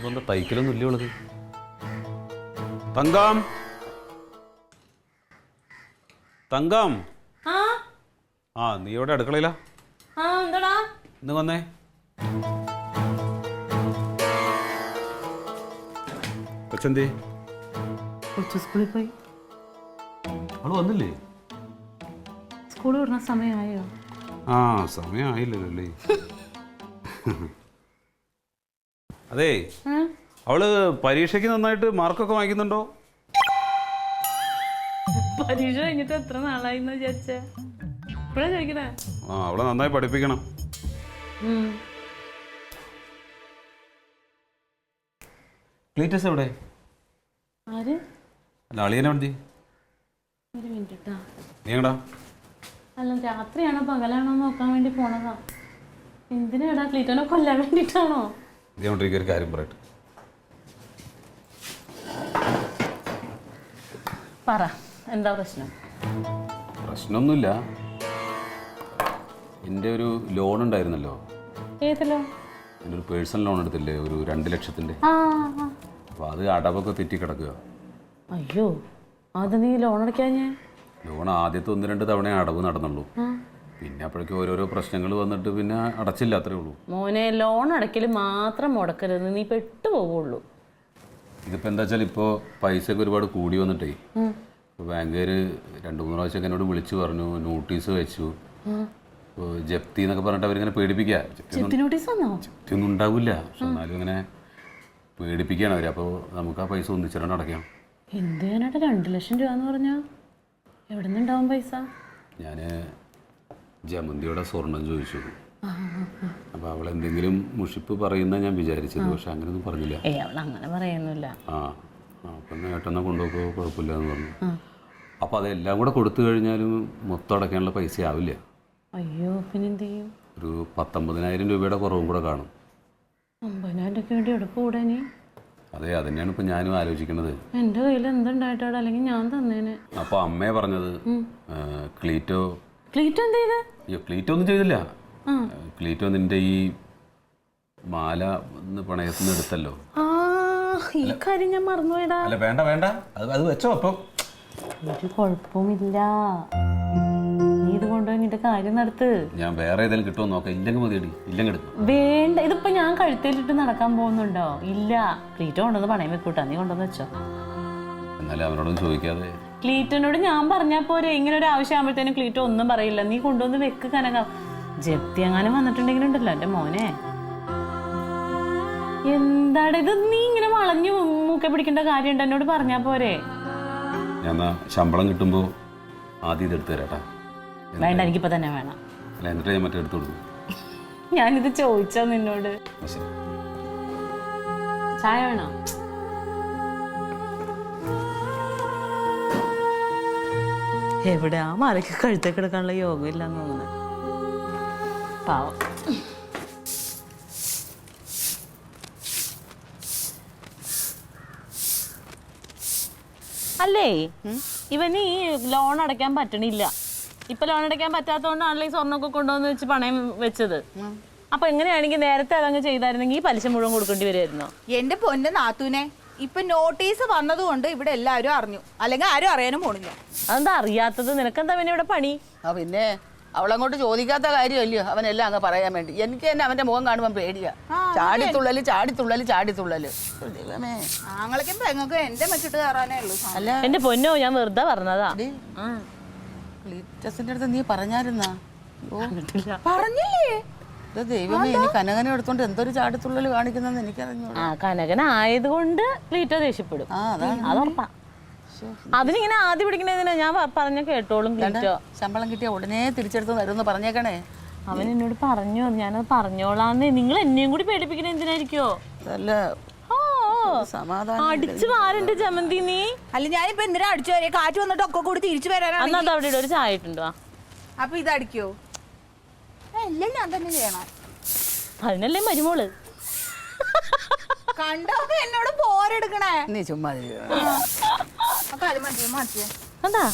എന്താ തൈക്കലൊന്നും ഇല്ല ഉള്ളത്? തങ്കം, തങ്കം. ആ നീ എവിടെ അടുക്കളയിലാ? ഇന്ന് വന്നേ. കൊച്ചെന്തേ? സ്കൂളിൽ പോയി. അവള് വന്നില്ലേ? സ്കൂൾ വിടുന്ന സമയമായോ? ആ സമയമായില്ലല്ലോ അല്ലേ. അതെ, അവള് പരീക്ഷയ്ക്ക് നന്നായിട്ട് മാർക്കൊക്കെ വാങ്ങിക്കുന്നുണ്ടോ? പരീക്ഷ കഴിഞ്ഞിട്ട് എത്ര നാളായി വിചാരിച്ചേ? ഇപ്പഴാ ചോദിക്കണേ. ആ അവളെ നന്നായി പഠിപ്പിക്കണം. ക്ലീറ്റസ് എവിടെ? ആര്? അല്ല അളിയനെ വണ്ടി. ഒരു മിനിറ്റ്. നീ എങ്ങടാ? അല്ല രാത്രിയാണോ പകലാണോ നോക്കാൻ വേണ്ടി പോണതാ. എന്തിനാടാ? ക്ലീറ്റോനെ കൊല്ലാൻ വേണ്ടിട്ടാണോ? ഇതേകൊണ്ടിരിക്കും ഒരു കാര്യം പറയട്ടെ. പറ, എന്താ പ്രശ്നം? പ്രശ്നമൊന്നുമില്ല. എൻ്റെ ഒരു ലോൺ ഉണ്ടായിരുന്നല്ലോ. ഏതല്ലോ? എൻ്റെ ഒരു പേഴ്സണൽ ലോൺ എടുത്തില്ലേ, ഒരു 2 ലക്ഷത്തിൻ്റെ. അപ്പോൾ അത് അടവൊക്കെ തെറ്റിക്കിടക്കുക. അയ്യോ, അത് നീ ലോൺ അടയ്ക്കാഞ്ഞേ? ലോൺ ആദ്യത്തെ 1-2 തവണ അടവ് നടന്നുള്ളൂ. പിന്നെ അപ്പോഴേക്കും ഓരോരോ പ്രശ്നങ്ങൾ വന്നിട്ട് പിന്നെ അടച്ചില്ല, അത്രേ ഉള്ളൂ. മോനെ, ലോൺ അടയ്ക്കൽ മാത്രം മുടക്കരുത്, നീ പെട്ടു പോവുള്ളൂ. ഇതിപ്പോൾ എന്താ വെച്ചാൽ ഇപ്പോൾ പൈസയൊക്കെ ഒരുപാട് കൂടി വന്നിട്ടേ ഇപ്പോൾ ബാങ്കുകാർ 2-3 പ്രാവശ്യം എന്നോട് വിളിച്ചു പറഞ്ഞു, നോട്ടീസ് വെച്ചു. ഇപ്പോൾ ജപ്തി എന്നൊക്കെ പറഞ്ഞിട്ട് അവരിങ്ങനെ പേടിപ്പിക്കുക. ജപ്തിയൊന്നും ഉണ്ടാവില്ല, പക്ഷെ എന്നാലും ഇങ്ങനെ പേടിപ്പിക്കുകയാണ് അവർ. അപ്പോൾ നമുക്ക് ആ പൈസ ഒന്നിച്ചിട്ട് അടയ്ക്കാം. എന്ത് ചെയ്യാനായിട്ട് 2 ലക്ഷം രൂപ എന്ന് പറഞ്ഞാൽ എവിടെ നിന്നുണ്ടാവും പൈസ? ഞാൻ ജമന്തിയുടെ സ്വർണം ചോദിച്ചു. അപ്പോൾ അവൾ എന്തെങ്കിലും മുഷിപ്പ് പറയുന്ന ഞാൻ വിചാരിച്ചത്, പക്ഷെ അങ്ങനെയൊന്നും പറഞ്ഞില്ല. അവൾ അങ്ങനെ പറയുന്നില്ല. അപ്പം ഏട്ടെന്നെ കൊണ്ടുപോകുമ്പോൾ കുഴപ്പമില്ല എന്ന് പറഞ്ഞു. അപ്പോൾ അതെല്ലാം കൂടെ കൊടുത്തു കഴിഞ്ഞാലും മൊത്തം അടയ്ക്കാനുള്ള പൈസ ആവില്ല. അയ്യോ, പിന്നെ എന്ത് ചെയ്യും? ഒരു 19,000 രൂപയുടെ കുറവും കൂടെ കാണും. 50,000 രൂപയ്ക്ക് വേണ്ടി എടുപ്പ് കൂടെ നീ? അതെ, അതന്നെയാണ് ഇപ്പം ഞാനും ആലോചിക്കുന്നത്. എൻ്റെ കയ്യിൽ എന്തുണ്ടായിട്ടോ, അല്ലെങ്കിൽ ഞാൻ തന്നേനെ. അപ്പോൾ അമ്മയെ പറഞ്ഞത് ക്ലീറ്റോ എന്ത് ചെയ്ത്? അയ്യോ, ക്ലീറ്റോ ഒന്നും ചെയ്തില്ല. ക്ലീറ്റോ നിന്റെ ഈ മാല പണയത്തിന് എടുത്തല്ലോ. ഈ കാര്യം ഞാൻ മറന്നുപോയടാ. അല്ല വേണ്ട വേണ്ട, അത് വെച്ചോ. അപ്പം ഒരു കുഴപ്പമില്ല, നീ ഇത് കൊണ്ടുപോയി നിന്റെ കാര്യം നടത്ത്. ഞാൻ വേറെ ഏതെങ്കിലും കിട്ടുമോ നോക്കാം. ഇല്ലെങ്കിൽ മതിയടി, ഇല്ലെങ്കിൽ എടുക്കും. വേണ്ട, ഇതിപ്പോ ഞാൻ കഴുത്തേലിട്ട് നടക്കാൻ പോകുന്നുണ്ടോ? ഇല്ല, ക്ലീറ്റോ കൊണ്ടുവന്ന് പണയം വെക്കൂട്ടാ, നീ കൊണ്ടുവന്ന് വെച്ചോ. എന്നാലും അവനോടൊന്നും ചോദിക്കാതെ. ക്ലീറ്റോനോട് ഞാൻ പറഞ്ഞാൽ പോരെ, ഇങ്ങനെ ഒരു ആവശ്യമാകുമ്പോഴത്തേനും ക്ലീറ്റോ ഒന്നും പറയില്ല. നീ കൊണ്ടുവന്ന് വെക്ക് കനക. ജപ്തി എങ്ങാനും വന്നിട്ടുണ്ടെങ്കിലുണ്ടല്ലോ എൻ്റെ മോനെ. എന്താടാ ഇത്, നീ ഇങ്ങനെ വളഞ്ഞു മൂക്കെ പിടിക്കേണ്ട കാര്യമുണ്ട്, എന്നോട് പറഞ്ഞാൽ പോരെ. ഞാൻ ശമ്പളം കിട്ടുമ്പോൾ ആദ്യം ഇതെടുത്ത് തരാട്ടാ. വേണ്ട, എനിക്കിപ്പോൾ തന്നെ വേണം. അല്ല എന്നിട്ട് ഞാൻ മറ്റേ എടുത്തു കൊടുക്കും. ഞാനിത് ചോദിച്ചോ നിന്നോട്? ചായ വേണോ? എവിടെ ആ മാലയ്ക്ക് കഴുത്തേ കിടക്കാനുള്ള യോഗം ഇല്ലാന്ന് തോന്നുന്നു. പാവം. അല്ലേ, ഇവന് ഈ ലോൺ അടയ്ക്കാൻ പറ്റണില്ല. ഇപ്പൊ ലോൺ അടയ്ക്കാൻ പറ്റാത്തതുകൊണ്ടാണല്ലോ ഈ സ്വർണ്ണമൊക്കെ കൊണ്ടുവന്ന് വെച്ച് പണയം വെച്ചത്. അപ്പൊ എങ്ങനെയാണെങ്കിൽ നേരത്തെ അതങ്ങ് ചെയ്തായിരുന്നെങ്കിൽ ഈ പലിശ മുഴുവൻ കൊടുക്കേണ്ടി വരുമായിരുന്നോ? എന്റെ പൊന്നെ നാത്തൂനെ, ഇപ്പൊ നോട്ടീസ് വന്നതുകൊണ്ട് ഇവിടെ എല്ലാവരും അറിഞ്ഞു, അല്ലെങ്കിൽ ആരും അറിയാനും പോണില്ല. അതെന്താ അറിയാത്തത്? നിനക്കെന്താ പിന്നെ ഇവിടെ പണി? പിന്നെ അവളങ്ങോട്ട് ചോദിക്കാത്ത കാര്യമല്ലയോ അവനെല്ലാം അങ്ങ് പറയാൻ വേണ്ടി. എനിക്ക് തന്നെ അവന്റെ മുഖം കാണുമ്പോൾ പേടിയാ. ചാടിത്തുള്ളല് ചാടിത്തുള്ളല് ചാടിത്തുള്ളല്. ദൈവമേ, ആങ്ങളൊക്കെ പെങ്ങൾക്ക് എന്റെ മെച്ചിട്ട് കയറാനേ ഉള്ളൂ. അല്ല എന്റെ പൊന്നോ, ഞാൻ വെറുതെ പറഞ്ഞതാ. ക്ലീറ്റസിന്റെ അടുത്ത് നീ പറഞ്ഞായിരുന്നാ? പറഞ്ഞില്ലേ? ദൈവമേ, ഇനി കനകനെ എടുത്തോണ്ട് എന്തൊരു ചാടിത്തുള്ളല് കാണിക്കുന്നെന്ന് എനിക്കറിഞ്ഞു. കനകനായത് കൊണ്ട് ക്ലീറ്റോ ദേഷ്യപ്പെടും, അതുറപ്പാ. അതിനിങ്ങനെ ആദ്യം പിടിക്കണതിനാ ഞാൻ പറഞ്ഞ കേട്ടോളും. ക്ലീറ്റോ ശമ്പളം കിട്ടിയ ഉടനെ തിരിച്ചെടുത്ത് തരുമെന്ന് പറഞ്ഞേക്കണേ. അവൻ എന്നോട് പറഞ്ഞു, ഞാനത് പറഞ്ഞോളാന്ന്. നിങ്ങൾ എന്നെയും കൂടി പേടിപ്പിക്കണ എന്തിനായിരിക്കോ? അല്ല സമാധാനം അടിച്ചു വാരന്റെ ജമന്തി നീ. അല്ല ഞാനിപ്പോ എന്തിനാ അടിച്ചു വരെ? കാറ്റ് വന്നിട്ട് ഒക്കെ കൂടി തിരിച്ചു വരാനാണ്. അന്നത് അവിടെ ഒരു ചായ ഇട്ടുണ്ടോ? അപ്പൊ ഇതടിക്കോ? എല്ലാം ഞാൻ തന്നെ ചെയ്യണം. അതിനല്ലേ മരുമോള്. കണ്ടോ എന്നോട് പോരെടുക്കണേ. നീ ചുമ്മാ എന്താ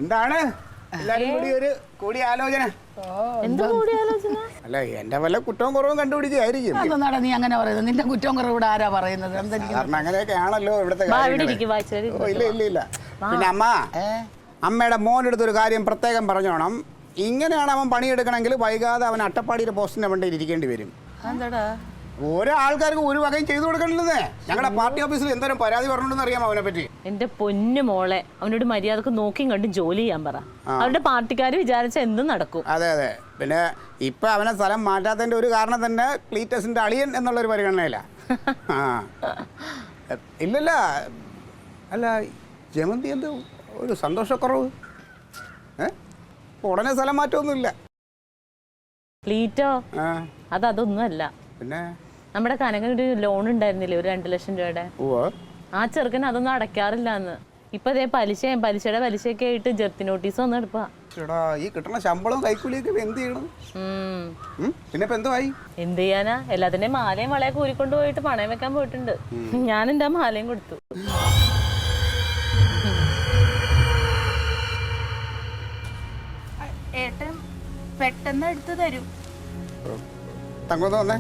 എന്താണ് എല്ലാരും കൂടി ഒരു കൂടിയ ആലോചന? എന്താ കൂടി ആലോചന? അല്ല എന്റെ വല്ല കുറ്റവും കുറവും കണ്ടുപിടിക്കുകയായിരിക്കും. അതെന്താടാ നീ അങ്ങനെ പറയുന്നത്? നിന്റെ കുറ്റവും കുറവ് ഇവിടെ ആരാ പറയുന്നത്? എന്തെനിക്ക് കാരണം അങ്ങനെയൊക്കെ ആണല്ലോ ഇവിടുത്തെ വാ, ഇവിടെ കാര്യങ്ങള്. ഇരിക്ക്, വായിച്ചേര്. ഓ, ഇല്ല പിന്നെ അമ്മയുടെ മോൻ്റെ അടുത്ത് ഒരു കാര്യം പ്രത്യേകം പറഞ്ഞോണം. ഇങ്ങനെയാണ് അവൻ പണിയെടുക്കണമെങ്കിൽ വൈകാതെ അവൻ അട്ടപ്പാടിയുടെ പോസ്റ്റിന്റെ വണ്ടിയിൽ ഇരിക്കേണ്ടി വരും. എന്താടാ ഓരോ ആൾക്കാർക്ക് ഒരു വകയും ചെയ്തു കൊടുക്കണില്ലെന്നേ. ഞങ്ങളുടെ പാർട്ടി ഓഫീസിൽ എന്തോരം പരാതി പറഞ്ഞിട്ടുണ്ടെന്ന് അറിയാമോ അവനെ പറ്റി? എന്റെ പൊന്നു മോളെ, അവനോട് മര്യാദക്ക് നോക്കിയും കണ്ടും ജോലി ചെയ്യാൻ പറ. അവരുടെ പാർട്ടിക്കാർ വിചാരിച്ച എന്തും നടക്കും. അതെ പിന്നെ ഇപ്പൊ അവനെ സ്ഥലം മാറ്റാത്തതിന്റെ ഒരു കാരണം തന്നെ ക്ലീറ്റസിന്റെ അളിയൻ എന്നുള്ളൊരു പരിഗണനയില്ല. ഇല്ലല്ല അല്ല ജമന്തി എന്ത് ഒരു സന്തോഷക്കുറവ്? ഉടനെ സ്ഥലം മാറ്റമൊന്നുമില്ല. ക്ലീറ്റോ അതൊന്നും അല്ല. പിന്നെ നമ്മുടെ കനകനൊരു ലോൺ ഉണ്ടായിരുന്നില്ലേ, ഒരു 2 ലക്ഷം രൂപയുടെ. ആ ചെറുക്കൻ അതൊന്നും അടയ്ക്കാറില്ല എന്ന്. ഇപ്പൊ അതേ പലിശയുടെ പലിശയൊക്കെ ആയിട്ട് ജപ്തി നോട്ടീസ് വന്ന് എടുപ്പാ. ഈ കിട്ടുന്ന ശമ്പളവും കൈക്കൂലിയൊക്കെ എന്ത് ചെയ്യണം? പിന്നെ ഇപ്പൊ എന്തുവായി? എന്ത് ചെയ്യാനാ, എല്ലാത്തിന്റെയും മാലയും വളയൊക്കെ ഊരിക്കൊണ്ട് പോയിട്ട് പണയം വെക്കാൻ പോയിട്ടുണ്ട്. ഞാൻ എന്റെ മാലയും കൊടുത്തു. ഏട്ടൻ പെട്ടെന്ന് എടുത്തു തരൂ. തങ്കോന്ന് വന്നേ.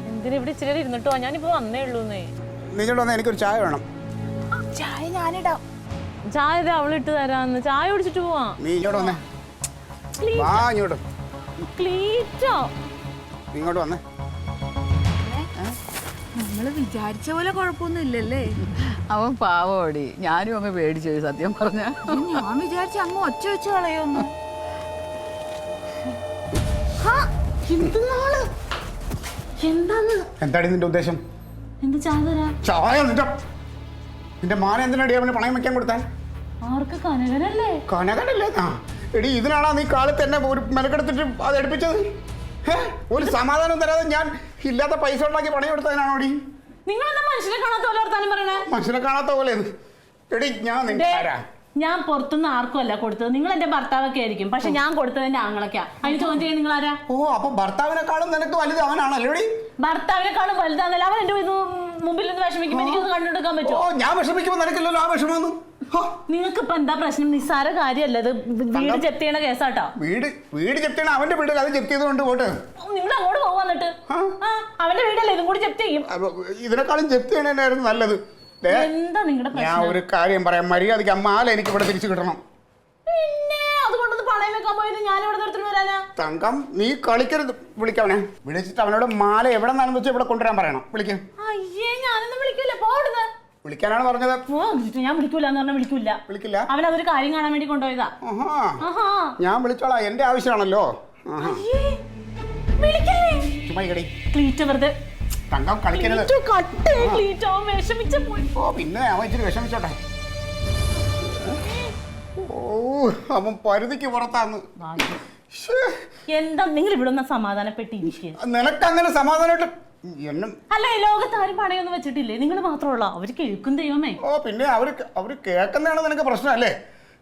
എന്തിനാ ഇവിടെ ഇച്ചിരി ഇരുന്നിട്ടോ? ഞാനിപ്പോ വന്നേ ഉള്ളൂന്നേ. നിന്നോട് വന്നേ, എനിക്കൊരു ചായ വേണം. ചായ ഞാനിടാം. ചായ അവളിട്ട് തരാന്ന്. ചായ കുടിച്ചിട്ട് പോവാ. നീ ഇങ്ങോട്ട് വന്നേ. വാ ഇങ്ങോട്ട്. ക്ലീറ്റോ നീ ഇങ്ങോട്ട് വന്നേ. നമ്മള് വിചാരിച്ച പോലെ കുഴപ്പമൊന്നും ഇല്ലല്ലേ? അവൻ പാവോടി. ഞാനും അങ്ങ് പേടിച്ചു സത്യം പറഞ്ഞ. ഞാൻ വിചാരിച്ച അങ്ങ് ഒച്ച വെച്ച് കളയൊന്നു. എന്താണ് നിന്റെ ഉദ്ദേശം? എന്ത് ചായ തരാ? ചായ നിന്റെ മാന എന്തിനാടി അവന് പണയം വെക്കാൻ കൊടുത്താൽ? ആർക്ക്? കനകനല്ലേ? കനകനല്ലേ? എടി ഇതിനാണോ നീ കാലത്ത് എന്നെ ഒരു മെനക്കെടുത്തിട്ട് അത് എടുപ്പിച്ചത്? ഒരു സമാധാനം തരാതെ ഞാൻ ഇല്ലാത്ത പൈസ ഉണ്ടാക്കി പണയം എടുത്തതിനാണോ? നിങ്ങളെന്താ മനുഷ്യനെ കാണാത്ത പോലെ വർത്താനം പറയണേ? മനുഷ്യനെ കാണാത്ത പോലെ എടി ഞാൻ നിന്റെ ആരാ? ഞാൻ പുറത്തുനിന്ന് ആർക്കും അല്ല കൊടുത്തത്. നിങ്ങൾ എന്റെ ഭർത്താവൊക്കെ ആയിരിക്കും, പക്ഷെ ഞാൻ കൊടുത്തത് എന്റെ ആങ്ങളൊക്കെയാ. അതിന് ചോദ്യം ചെയ്യാൻ നിങ്ങൾ ആരാ? ഓ, അപ്പൊ ഭർത്താവിനെക്കാളും നിനക്ക് വലുത് അവനാണല്ലേ? ഭർത്താവിനെക്കാളും വലുതാന്നല്ല. അവൻ എന്റെ മുമ്പിൽ നിന്ന് വിഷമിക്കുമ്പോ എനിക്കൊന്ന് കണ്ടുകൊടുക്കാൻ പറ്റുമോ? ഓ, ഞാൻ വിഷമിക്കുമ്പോ നിനക്കില്ലല്ലോ ആ വിഷമമൊന്നും. നിങ്ങൾക്ക് ഇപ്പൊ എന്താ പ്രശ്നം? നിസ്സാര കാര്യമല്ല ഇത്. വീട് ജപ്തി ചെയ്യണ കേസാട്ടോ. വീട് ജപ്തി ചെയ്യണ അവന്റെ വീട്ടിൽ അത് ജപ്തി ചെയ്തുകൊണ്ട് പോട്ട്. നിങ്ങൾ അങ്ങോട്ട് പോവാന്നിട്ട് അവന്റെ വീടല്ലേ, ഇതും കൂടി ജപ്തി ചെയ്യും. ഇതിനെക്കാളും ജപ്തി ചെയ്യണായിരുന്നു നല്ലത്. എന്താ നിങ്ങളുടെ ഞാൻ ഒരു കാര്യം പറയാം, മര്യാദയ്ക്ക് മാല എനിക്ക് ഇവിടെ തിരിച്ചു കിട്ടണം. പിന്നെ അതുകൊണ്ടൊന്ന് പണയം വെക്കാൻ പോയത് ഞാൻ ഇവിടെ നിർത്തി വരാനാ? തങ്കം, നീ കളിക്കരുത്. വിളിക്കവനെ. വിളിച്ചിട്ട് അവനോട് മാല എവിടെ നിന്നാണെന്ന് വെച്ചാൽ ഇവിടെ കൊണ്ടുവരാൻ പറയണം. വിളിക്കും. അയ്യേ, ഞാനൊന്നും വിളിക്കൂല. പോടുന്നത് വിളിക്കാനാണ് പറഞ്ഞത്. ഞാൻ വിളിക്കൂല എന്ന് പറഞ്ഞാൽ വിളിക്കില്ല. അവനതൊരു കാര്യം കാണാൻ വേണ്ടി കൊണ്ടുപോയതാ. ഞാൻ വിളിച്ചോളാം, എന്റെ ആവശ്യമാണല്ലോ. തങ്കം കളിക്കരുത്. ഓ, പിന്നെ അവൻ ഇച്ചിരി വിഷമിച്ചോട്ടെ. ഓ, അവൻ പരിധിക്ക് പുറത്താന്ന്. എന്താ നിങ്ങൾ ഇവിടെ ഒന്ന് സമാധാനപ്പെട്ടിരിക്കുക? നിനക്കങ്ങനെ സമാധാനമായിട്ട് അല്ല, ഈ ലോകത്ത് ആരും പണയൊന്നും വെച്ചിട്ടില്ലേ? നിങ്ങൾ മാത്രമുള്ള അവര് കേൾക്കും ദൈവമേ. ഓ, പിന്നെ അവര് കേൾക്കുന്നതാണ് നിനക്ക് പ്രശ്നമല്ലേ?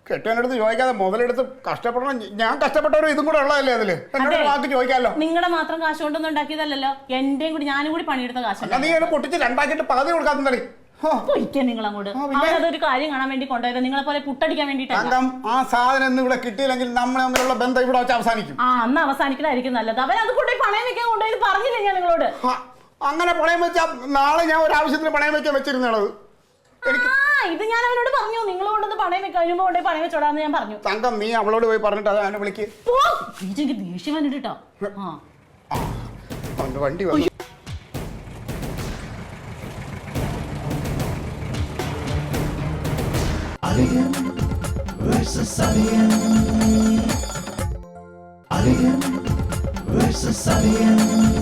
കെട്ടിയടുത്ത് ചോദിക്കാതെ മുതലെടുത്ത് കഷ്ടപ്പെടണം. ഞാൻ കഷ്ടപ്പെട്ടവരും ഇതും കൂടെ ഉള്ളതല്ലേ അതില്? എന്നോട് വാക്ക് ചോദിക്കാമല്ലോ. നിങ്ങളുടെ മാത്രം കാശ് കൊണ്ടൊന്നും ഉണ്ടാക്കിയതല്ലോ, എന്റെയും കൂടി ഞാനും കൂടി പണിയെടുത്ത കാശ്. നീ എന്നെ പൊട്ടിച്ച് രണ്ടാക്കിയിട്ട് പകുതി കൊടുക്കാത്തേ. പൊയ്ക്കാൻ നിങ്ങൾ അങ്ങോട്ട്. അതൊരു കാര്യം കാണാൻ വേണ്ടി കൊണ്ടുപോയത്, നിങ്ങളെ പോലെ പുട്ടടിക്കാൻ വേണ്ടിയിട്ടാണ്. ആ സാധനം ഇന്ന് ഇവിടെ കിട്ടിയില്ലെങ്കിൽ നമ്മൾ തമ്മിലുള്ള ബന്ധം ഇവിടെ വെച്ച് അവസാനിക്കും. അന്ന് അവസാനിക്കലായിരിക്കും നല്ലത്. അവരത് കൊണ്ടുപോയി പണയം വെക്കാൻ കൊണ്ടുപോയത് പറഞ്ഞില്ലേ ഞാൻ നിങ്ങളോട്? അങ്ങനെ പണയം വെച്ചാൽ നാളെ ഞാൻ ഒരു ആവശ്യത്തിന് പണയം വെക്കാൻ വെച്ചിരുന്നത്. ഇത് ഞാൻ അവനോട് പറഞ്ഞു, നിങ്ങൾ കൊണ്ടൊന്ന് പണയം വെക്കാൻ കൊണ്ടുപോയി പണയം വെച്ചോടാന്ന് ഞാൻ പറഞ്ഞു. തങ്കം, നീ അവളോട് പോയി പറഞ്ഞിട്ട് അത് അവനെ വിളിക്ക്. എനിക്ക് ദേഷ്യം വന്നിട്ടോ. അവന്റെ വണ്ടി വന്നു. Alien versus Alien. Alien versus Alien.